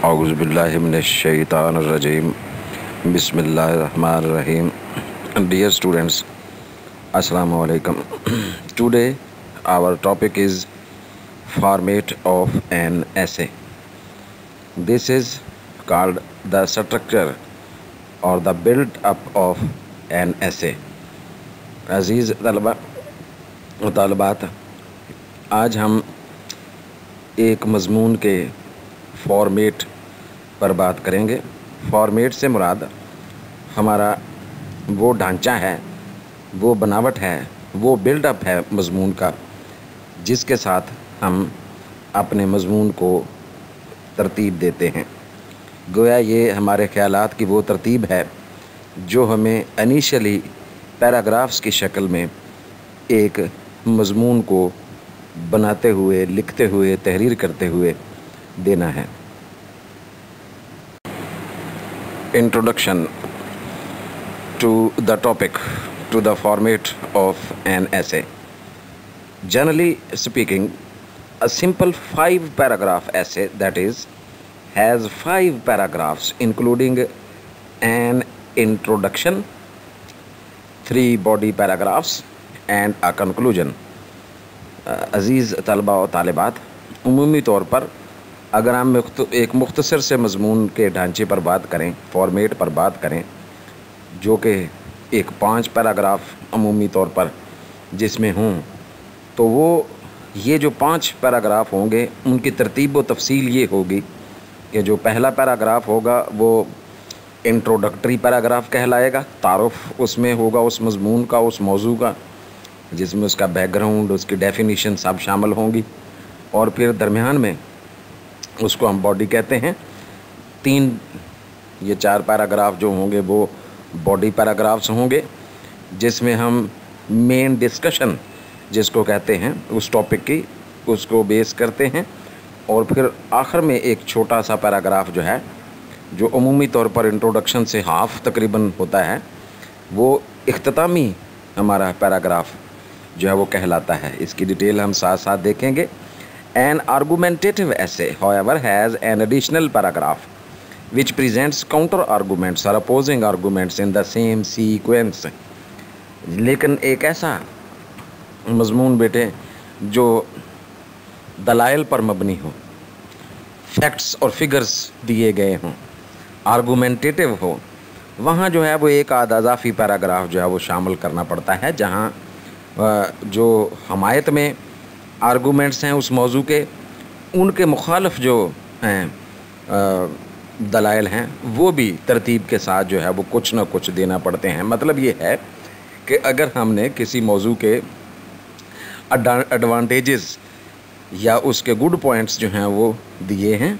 अऊज़ु बिल्लाहि मिनश शैतानिर रजीम बिस्मिल्लाहिर रहमानिर रहीम. Dear students, Assalamu alaikum. Today our topic is format of an essay. This is called the structure or the build up of an essay. अजीज़ तलबा व तालिबात, आज हम एक मज़मून के format पर बात करेंगे. फॉर्मेट से मुराद हमारा वो ढांचा है, वो बनावट है, वो बिल्डअप है मज़मून का, जिसके साथ हम अपने मज़मून को तरतीब देते हैं. गोया ये हमारे ख़यालात की वो तरतीब है जो हमें इनिशियली पैराग्राफ्स की शक्ल में एक मज़मून को बनाते हुए, लिखते हुए, तहरीर करते हुए देना है. Introduction to the topic, to the format of an essay. Generally speaking, a simple 5-paragraph essay, that is, has 5 paragraphs including an introduction, 3 body paragraphs and a conclusion. अज़ीज़ तलबा और तालिबात, उमूमी तौर पर अगर हम एक मुख्तसर से मज़मून के ढांचे पर बात करें, फॉर्मेट पर बात करें, जो कि एक 5 पैराग्राफ अमूमी तौर पर जिसमें हों, तो वो ये जो 5 पैराग्राफ होंगे उनकी तरतीब व तफसील ये होगी कि जो पहला पैराग्राफ होगा वो इंट्रोडक्टरी पैराग्राफ कहलाएगा. तारुफ उसमें होगा उस मज़मून का, उस मौजू का, जिसमें उसका बैकग्राउंड, उसकी डेफिनीशन सब शामिल होंगी. और फिर दरमियान में उसको हम बॉडी कहते हैं. 4 पैराग्राफ जो होंगे वो बॉडी पैराग्राफ्स होंगे, जिसमें हम मेन डिस्कशन जिसको कहते हैं उस टॉपिक की, उसको बेस करते हैं. और फिर आखिर में एक छोटा सा पैराग्राफ जो है, जो अमूमी तौर पर इंट्रोडक्शन से हाफ तकरीबन होता है, वो इख्तितामी हमारा पैराग्राफ जो है वो कहलाता है. इसकी डिटेल हम साथ साथ देखेंगे. An argumentative essay, however, has an additional paragraph which presents counter arguments or opposing arguments in the same sequence. लेकिन एक ऐसा मज़मून बेटे जो दलाइल पर मबनी हो, फैक्ट्स और फिगर्स दिए गए हों, आर्गूमेंटेटिव हो, वहाँ जो है वो एक अज़ाफ़ी पैराग्राफ जो है वो शामिल करना पड़ता है, जहाँ जो हमायत में आर्गूमेंट्स हैं उस मौजू के, उनके मुखालिफ जो हैं दलाइल हैं, वो भी तरतीब के साथ जो है वो कुछ ना कुछ देना पड़ते हैं. मतलब ये है कि अगर हमने किसी मौजू के एडवांटेजेस या उसके गुड पॉइंट्स जो हैं वो दिए हैं,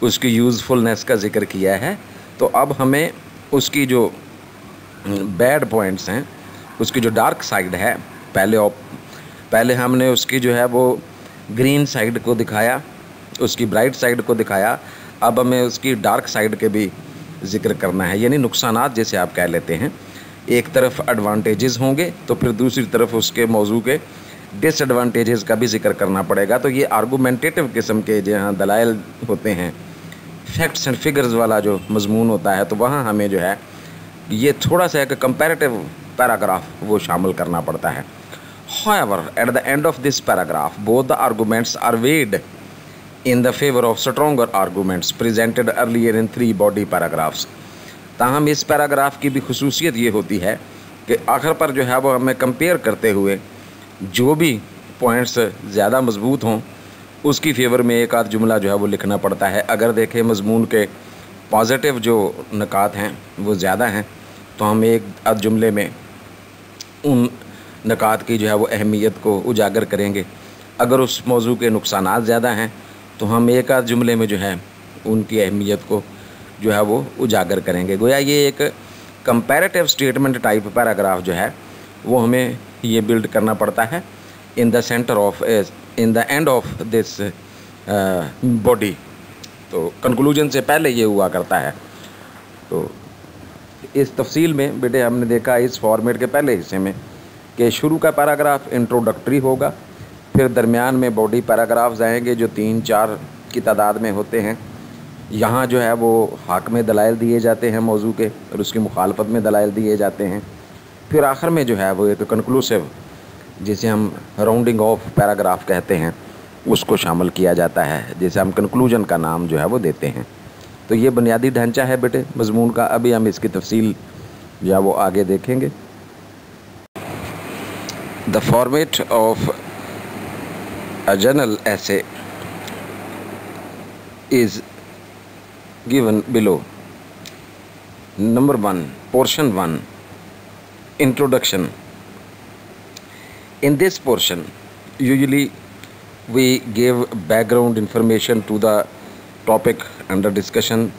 उसकी यूज़फुलनेस का ज़िक्र किया है, तो अब हमें उसकी जो बैड पॉइंट्स हैं, उसकी जो डार्क साइड है, पहले हमने उसकी जो है वो ग्रीन साइड को दिखाया, उसकी ब्राइट साइड को दिखाया. अब हमें उसकी डार्क साइड के भी ज़िक्र करना है, यानी नुकसानात जैसे आप कह लेते हैं. एक तरफ एडवांटेजेस होंगे तो फिर दूसरी तरफ उसके मौजू के डिसएडवांटेजेस का भी ज़िक्र करना पड़ेगा. तो ये आर्गूमेंटेटिव किस्म के जहाँ दलाइल होते हैं, फैक्ट्स एंड फिगर्स वाला जो मज़मून होता है, तो वहाँ हमें जो है ये थोड़ा सा एक कंपैरेटिव पैराग्राफ वो शामिल करना पड़ता है. However, at the end of this paragraph, both the arguments are weighed in the favor of stronger arguments presented earlier in 3 body paragraphs. ताहम इस पैराग्राफ की भी खुसूसियत ये होती है कि आखिर पर जो है वो हमें कंपेयर करते हुए जो भी पॉइंट्स ज़्यादा मजबूत हों, उसकी फेवर में एक आध जुमला जो है वो लिखना पड़ता है. अगर देखें मज़मून के पॉजिटिव जो नकात हैं वो ज़्यादा हैं, तो हम एक आध जुमले में उन नकात की जो है वो अहमियत को उजागर करेंगे. अगर उस मौजू के नुकसानात ज़्यादा हैं तो हम एक आध जुमले में जो है उनकी अहमियत को जो है वो उजागर करेंगे. गोया ये एक कंपैरेटिव स्टेटमेंट टाइप पैराग्राफ जो है वो हमें ये बिल्ड करना पड़ता है in the end of this body. तो कंक्लूजन से पहले ये हुआ करता है. तो इस तफसील में बेटे हमने देखा इस फॉर्मेट के पहले हिस्से में कि शुरू का पैराग्राफ इंट्रोडक्टरी होगा, फिर दरमियान में बॉडी पैराग्राफ्स आएंगे जो 3-4 की तादाद में होते हैं, यहाँ जो है वो हक़ में दलाइल दिए जाते हैं मौजू के और उसकी मुखालफत में दलाइल दिए जाते हैं। फिर आखिर में जो है वो एक कंक्लूसिव, जिसे हम राउंडिंग ऑफ पैराग्राफ कहते हैं, उसको शामिल किया जाता है, जिसे हम कंक्लूजन का नाम जो है वो देते हैं। तो ये बुनियादी ढांचा है बेटे मज़मून का। अभी हम इसकी तफसील जो है वो आगे देखेंगे। The format of a journal essay is given below. Number 1, portion 1, introduction. In this portion, usually we give background information to the topic under discussion.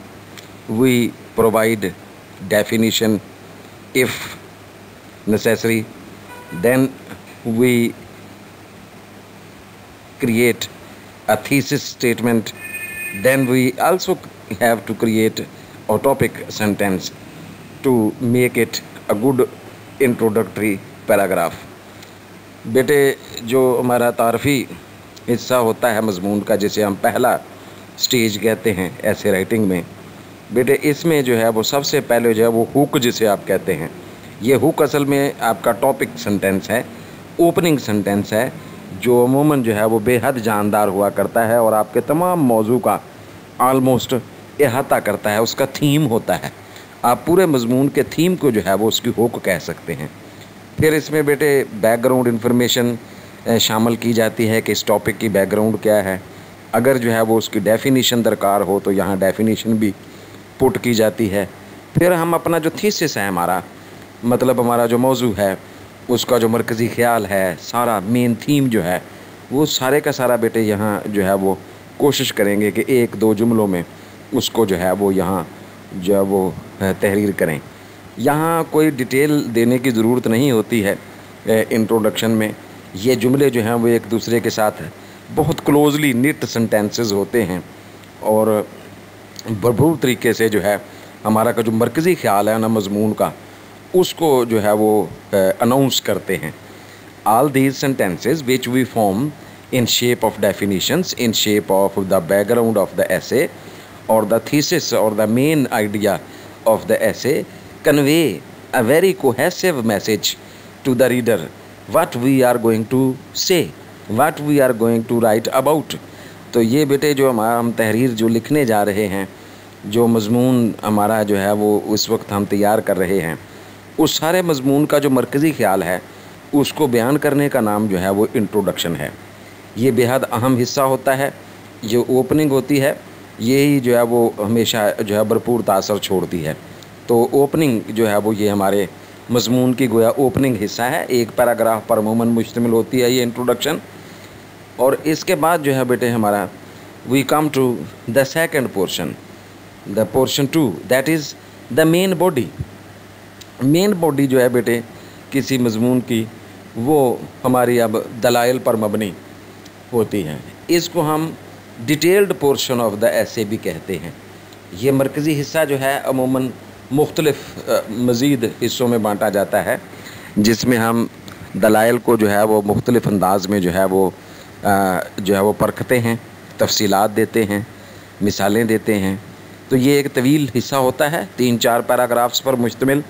We provide definition if necessary. Then we create a thesis statement. Then we also have to create a topic sentence to make it a good introductory paragraph. बेटे जो हमारा तारफ़ी हिस्सा होता है मज़मून का, जिसे हम पहला स्टेज कहते हैं ऐसे राइटिंग में, बेटे इसमें जो है वो सबसे पहले जो है वो हुक जिसे आप कहते हैं, ये हुक असल में आपका टॉपिक सेंटेंस है, ओपनिंग सेंटेंस है, जो अमूमन जो है वो बेहद जानदार हुआ करता है और आपके तमाम मौजू का आलमोस्ट अहाता करता है, उसका थीम होता है। आप पूरे मज़मून के थीम को जो है वो उसकी हुक कह सकते हैं। फिर इसमें बेटे बैकग्राउंड इन्फॉर्मेशन शामिल की जाती है कि इस टॉपिक की बैकग्राउंड क्या है। अगर जो है वो उसकी डेफिनीशन दरकार हो तो यहाँ डेफिनीशन भी पुट की जाती है। फिर हम अपना जो थीसिस है, हमारा मतलब हमारा जो मौजू है, उसका जो मरकज़ी ख़्याल है, सारा मेन थीम जो है, वो सारे का सारा बेटे यहाँ जो है वो कोशिश करेंगे कि 1-2 जुमलों में उसको जो है वो यहाँ जो है वो तहरीर करें। यहाँ कोई डिटेल देने की ज़रूरत नहीं होती है इंट्रोडक्शन में। ये जुमले जो हैं वो एक दूसरे के साथ बहुत क्लोजली निट सेंटेंसेस होते हैं और भरपूर तरीके से जो है हमारा का जो मरकज़ी ख़्याल है ना मज़मून का, उसको जो है वो अनाउंस करते हैं। All these sentences which we form in shape of definitions, in shape of the background of the essay or the thesis or the main idea of the essay, convey a very cohesive message to the reader, what we are going to say, what we are going to write about. तो ये बेटे जो हम तहरीर जो लिखने जा रहे हैं, जो मज़मून हमारा जो है वो उस वक्त हम तैयार कर रहे हैं, उस सारे मज़मून का जो मरकज़ी ख़्याल है उसको बयान करने का नाम जो है वो इंट्रोडक्शन है। ये बेहद अहम हिस्सा होता है। जो ओपनिंग होती है यही जो है वो हमेशा जो है भरपूर तासर छोड़ती है। तो ओपनिंग जो है वो ये हमारे मज़मून की गोया ओपनिंग हिस्सा है। एक पैराग्राफ पर अमूमन मुश्तमिल होती है ये इंट्रोडक्शन। और इसके बाद जो है बेटे हमारा we come to the second portion, the portion 2, that is the main body. Main body जो है बेटे किसी मज़मून की, वो हमारी अब दलाइल पर मबनी होती हैं। इसको हम डिटेल्ड पोर्शन ऑफ द ऐसे भी कहते हैं। ये मरकज़ी हिस्सा जो है अमूमन मुख्तलिफ मज़ीद हिस्सों में बांटा जाता है, जिसमें हम दलाइल को जो है वो मुख्तलिफ अंदाज में जो है वो परखते हैं, तफसीलात देते हैं, मिसालें देते हैं। तो ये एक तवील हिस्सा होता है, 3-4 पैराग्राफ्स पर मुश्तमिल,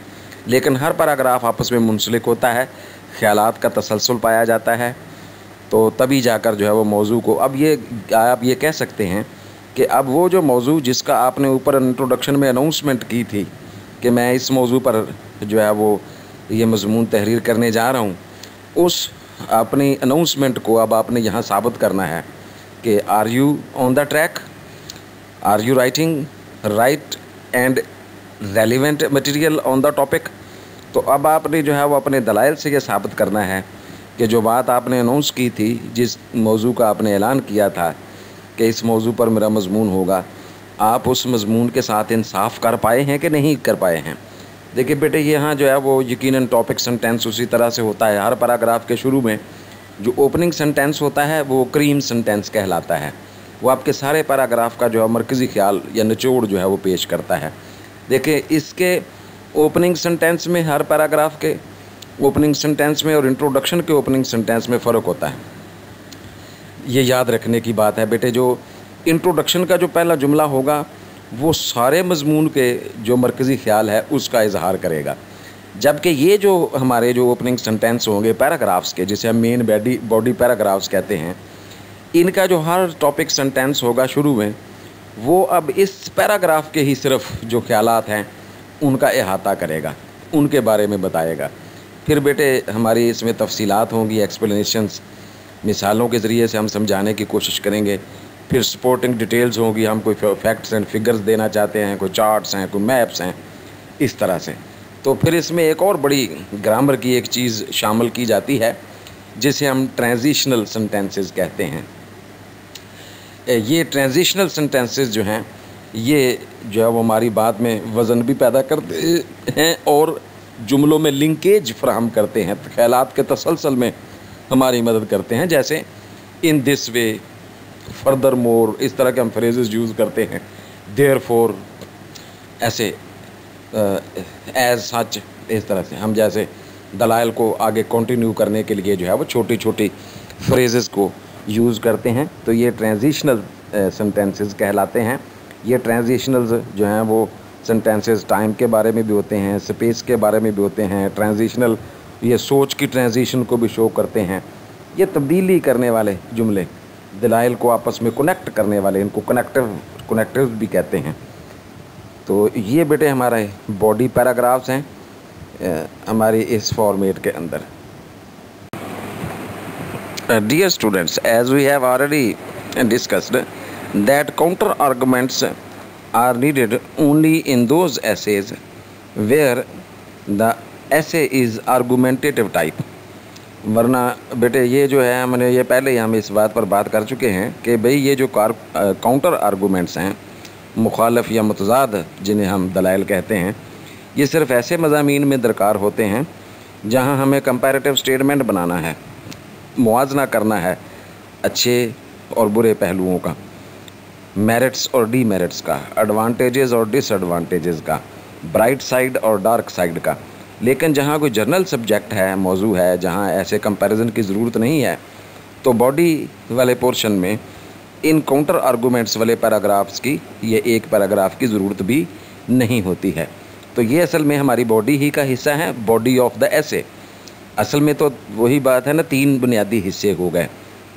लेकिन हर पैराग्राफ आपस में मुंसलिक होता है, ख़यालात का तसलसल पाया जाता है। तो तभी जाकर जो है वो मौजू को अब ये आप ये कह सकते हैं कि अब वो जो मौजू जिसका आपने ऊपर इंट्रोडक्शन में अनाउंसमेंट की थी कि मैं इस मौजू पर जो है वो ये मज़मून तहरीर करने जा रहा हूँ, उस अपनी अनाउंसमेंट को अब आपने यहाँ साबित करना है कि are you on the track, are you writing right and relevant material on the topic. तो अब आपने जो है वो अपने दलाइल से ये साबित करना है कि जो बात आपने अनाउंस की थी, जिस मौजू का आपने ऐलान किया था कि इस मौजू पर मेरा मज़मून होगा, आप उस मज़मून के साथ इंसाफ कर पाए हैं कि नहीं कर पाए हैं। देखिए बेटे यहाँ जो है वो यकीनन टॉपिक सेंटेंस उसी तरह से होता है। हर पैराग्राफ के शुरू में जो ओपनिंग सेंटेंस होता है वो क्रीम सेंटेंस कहलाता है। वो आपके सारे पैराग्राफ का जो है मरकज़ी ख़्याल या निचोड़ जो है वो पेश करता है। देखिए इसके ओपनिंग सेंटेंस में, हर पैराग्राफ के ओपनिंग सेंटेंस में और इंट्रोडक्शन के ओपनिंग सेंटेंस में फ़र्क होता है। ये याद रखने की बात है बेटे। जो इंट्रोडक्शन का जो पहला जुमला होगा वो सारे मजमून के जो मरकज़ी ख्याल है उसका इजहार करेगा। जबकि ये जो हमारे जो ओपनिंग सेंटेंस होंगे पैराग्राफ्स के, जिसे हम मेन बॉडी पैराग्राफ्स कहते हैं, इनका जो हर टॉपिक सेंटेंस होगा शुरू में, वो अब इस पैराग्राफ के ही सिर्फ जो ख्यालात हैं उनका अहाता करेगा, उनके बारे में बताएगा। फिर बेटे हमारी इसमें तफसीलात होंगी, एक्सप्लेनेशंस, मिसालों के ज़रिए से हम समझाने की कोशिश करेंगे। फिर सपोर्टिंग डिटेल्स होंगी, हम कोई फैक्ट्स एंड फिगर्स देना चाहते हैं, कोई चार्ट्स हैं, कोई मैप्स हैं, इस तरह से। तो फिर इसमें एक और बड़ी ग्रामर की एक चीज़ शामिल की जाती है जिसे हम ट्रांजिशनल सेंटेंसेस कहते हैं। ये ट्रांजिशनल सेंटेंसेस जो हैं ये जो है वो हमारी बात में वज़न भी पैदा करते हैं और जुमलों में लिंकेज फराहम करते हैं, ख्यालात के तसलसल में हमारी मदद करते हैं। जैसे in this way, further more, इस तरह के हम फ्रेजेस यूज़ करते हैं। देयर फोर, ऐसे एज सच, इस तरह से हम जैसे दलाइल को आगे कंटिन्यू करने के लिए जो है वो छोटी छोटी फ्रेजेस को यूज़ करते हैं। तो ये ट्रांजिशनल सेंटेंसेस कहलाते हैं। ये ट्रांजिशनल्स जो हैं वो सेंटेंसेस टाइम के बारे में भी होते हैं, स्पेस के बारे में भी होते हैं। ट्रांजिशनल ये सोच की ट्रांजिशन को भी शो करते हैं। ये तब्दीली करने वाले जुमले, दलाइल को आपस में कनेक्ट करने वाले, इनको कनेक्टिव भी कहते हैं। तो ये बेटे हमारे बॉडी पैराग्राफ्स हैं हमारी इस फॉर्मेट के अंदर। Dear students, as we have already discussed that counter arguments are needed only in those essays where the essay is argumentative type। वरना बेटे ये जो है हमने ये पहले ही हम इस बात पर बात कर चुके हैं कि भाई ये जो काउंटर आर्गूमेंट्स हैं, मुखालफ या मुतज़ाद जिन्हें हम दलाइल कहते हैं, ये सिर्फ़ ऐसे मज़ामीन में दरकार होते हैं जहां हमें कंपैरेटिव स्टेटमेंट बनाना है, मुआवजना करना है अच्छे और बुरे पहलुओं का, मेरिट्स और डीमेरिट्स का, एडवांटेजेस और डिसएडवांटेजेस का, ब्राइट साइड और डार्क साइड का। लेकिन जहाँ कोई जर्नल सब्जेक्ट है, मौजू है, जहाँ ऐसे कंपैरिजन की ज़रूरत नहीं है, तो बॉडी वाले पोर्शन में इन काउंटर आर्गूमेंट्स वाले पैराग्राफ्स की, ये एक पैराग्राफ की ज़रूरत भी नहीं होती है। तो ये असल में हमारी बॉडी ही का हिस्सा है, बॉडी ऑफ द एसे। असल में तो वही बात है ना, तीन बुनियादी हिस्से हो गए,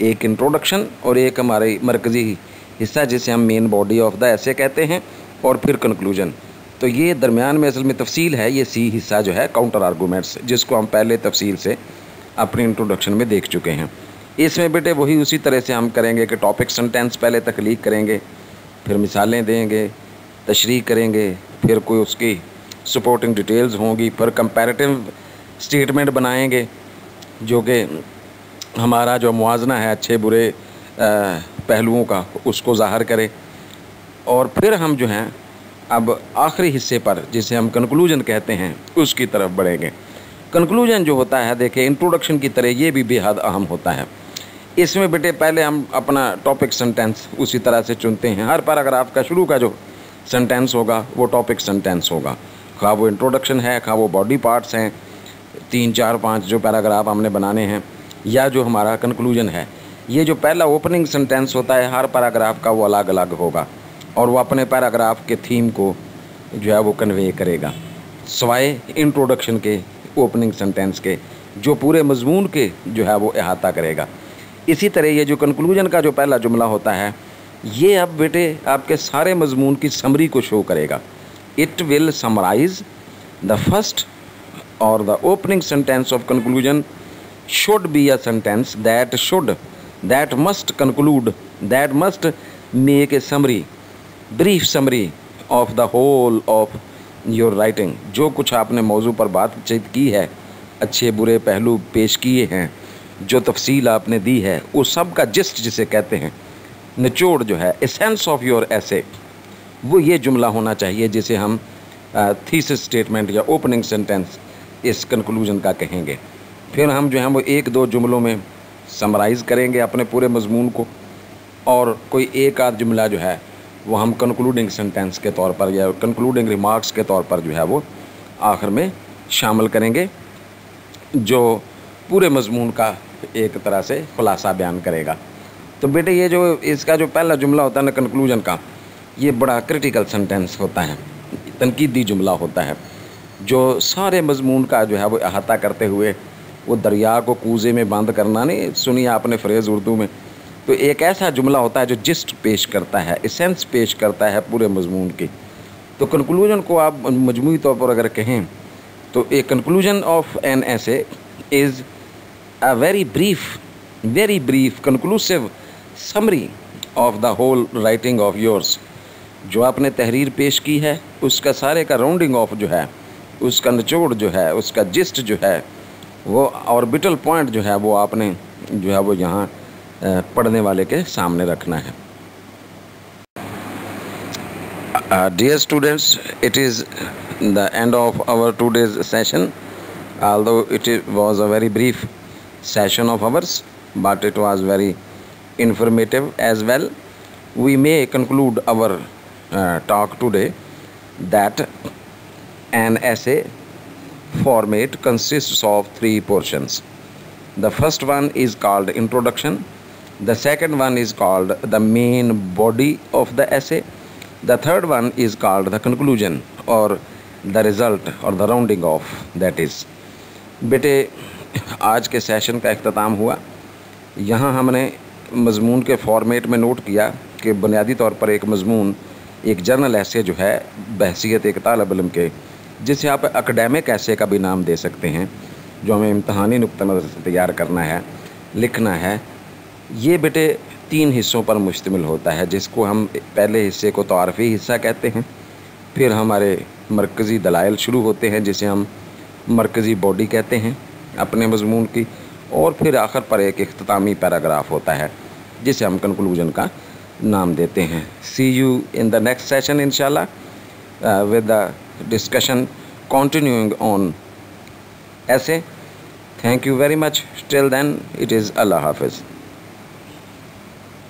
एक इंट्रोडक्शन और एक हमारे मरकज़ी हिस्सा जिसे हम main body of the essay कहते हैं, और फिर कंक्लूजन। तो ये दरमियान में असल में तफसील है, ये सी हिस्सा जो है काउंटर आर्गूमेंट्स, जिसको हम पहले तफसील से अपनी इंट्रोडक्शन में देख चुके हैं। इसमें बेटे वही उसी तरह से हम करेंगे कि टॉपिक सेंटेंस पहले तख्लीक करेंगे, फिर मिसालें देंगे, तशरीह करेंगे, फिर कोई उसकी सपोर्टिंग डिटेल्स होंगी, फिर कंपैरेटिव स्टेटमेंट बनाएंगे जो कि हमारा जो मुआवजना है अच्छे बुरे पहलुओं का उसको ज़ाहिर करे। और फिर हम जो हैं अब आखिरी हिस्से पर, जिसे हम कंक्लूजन कहते हैं, उसकी तरफ बढ़ेंगे। कंक्लूजन जो होता है, देखिए इंट्रोडक्शन की तरह ये भी बेहद अहम होता है। इसमें बेटे पहले हम अपना टॉपिक सेंटेंस उसी तरह से चुनते हैं। हर पैराग्राफ का शुरू का जो सेंटेंस होगा वो टॉपिक सेंटेंस होगा, खा वो इंट्रोडक्शन है, खा वो बॉडी पार्ट्स हैं, 3, 4, 5 जो पैराग्राफ हमने बनाने हैं, या जो हमारा कंक्लूजन है। ये जो पहला ओपनिंग सेंटेंस होता है हर पैराग्राफ का, वो अलग अलग होगा और वो अपने पैराग्राफ के थीम को जो है वो कन्वे करेगा, सवाए इंट्रोडक्शन के, ओपनिंग सेंटेंस के, जो पूरे मजमून के जो है वो अहाता करेगा। इसी तरह ये जो कंक्लूजन का जो पहला जुमला होता है, ये अब बेटे आपके सारे मजमून की समरी को शो करेगा। It will summarise the first और the opening sentence of conclusion should be a sentence that must conclude, that must make a summary, brief summary of the whole of your writing। जो कुछ आपने मौजू पर बातचीत की है, अच्छे बुरे पहलू पेश किए हैं, जो तफसील आपने दी है, उस सब का जिस्ट जिसे कहते हैं, निचोड़ जो है, एसेंस ऑफ योर एसे, वो ये जुमला होना चाहिए जिसे हम थीसिस स्टेटमेंट या ओपनिंग सेंटेंस इस कंक्लूजन का कहेंगे। फिर हम जो हैं वो 1-2 जुमलों में समराइज़ करेंगे अपने पूरे मजमून को, और कोई एक आध जुमला जो है वो हम कंक्लूडिंग सेंटेंस के तौर पर या कंक्लूडिंग रिमार्क्स के तौर पर जो है वो आखिर में शामिल करेंगे, जो पूरे मजमून का एक तरह से खुलासा बयान करेगा। तो बेटे ये जो इसका जो पहला जुमला होता है ना कंक्लूजन का, ये बड़ा क्रिटिकल सेंटेंस होता है, तनकीदी जुमला होता है, जो सारे मजमून का जो है वो अहाता करते हुए, वो दरिया को कूजे में बंद करना नहीं सुनी आपने फ्रेज़ उर्दू में, तो एक ऐसा जुमला होता है जो जिस्ट पेश करता है, एसेंस पेश करता है पूरे मजमून की। तो कंक्लूजन को आप मजमूई तौर पर अगर कहें तो a conclusion of an essay is a very brief conclusive summary of the whole writing of yours. जो आपने तहरीर पेश की है उसका सारे का राउंडिंग ऑफ जो है, उसका निचोड़ जो है, उसका जिस्ट जो है, वो ऑर्बिटल पॉइंट जो है वो आपने जो है वो यहाँ पढ़ने वाले के सामने रखना है। Dear students, it is the end of our today's session. Although was a very brief session of ours, but it was very informative as well. We may conclude our talk today that an essay format consists of 3 portions. The first one is called introduction. The second one is called the main body of the essay. The third one is called the conclusion or the result or the rounding off, that is. बेटे आज के session का इख्तिताम हुआ। यहाँ हमने मज़मून के format में note किया कि बुनियादी तौर पर एक मज़मून एक जर्नल ऐसे जो है बहसीत एक तालिब इल्म के, जिसे आप एकेडमिक ऐसे का भी नाम दे सकते हैं, जो हमें इम्तहानी नुक्ता नज़र से तैयार करना है, लिखना है। ये बेटे 3 हिस्सों पर मुश्तमिल होता है, जिसको हम पहले हिस्से को तारफ़ी हिस्सा कहते हैं, फिर हमारे मरकज़ी दलाइल शुरू होते हैं जिसे हम मरकज़ी बॉडी कहते हैं अपने मज़मून की, और फिर आखिर पर एक इख्तितामी पैराग्राफ होता है जिसे हम कंक्लूजन का नाम देते हैं। See you in the next session इंशाल्लाह with the discussion continuing on essay. Thank you very much. Till then, it is Allah Hafiz.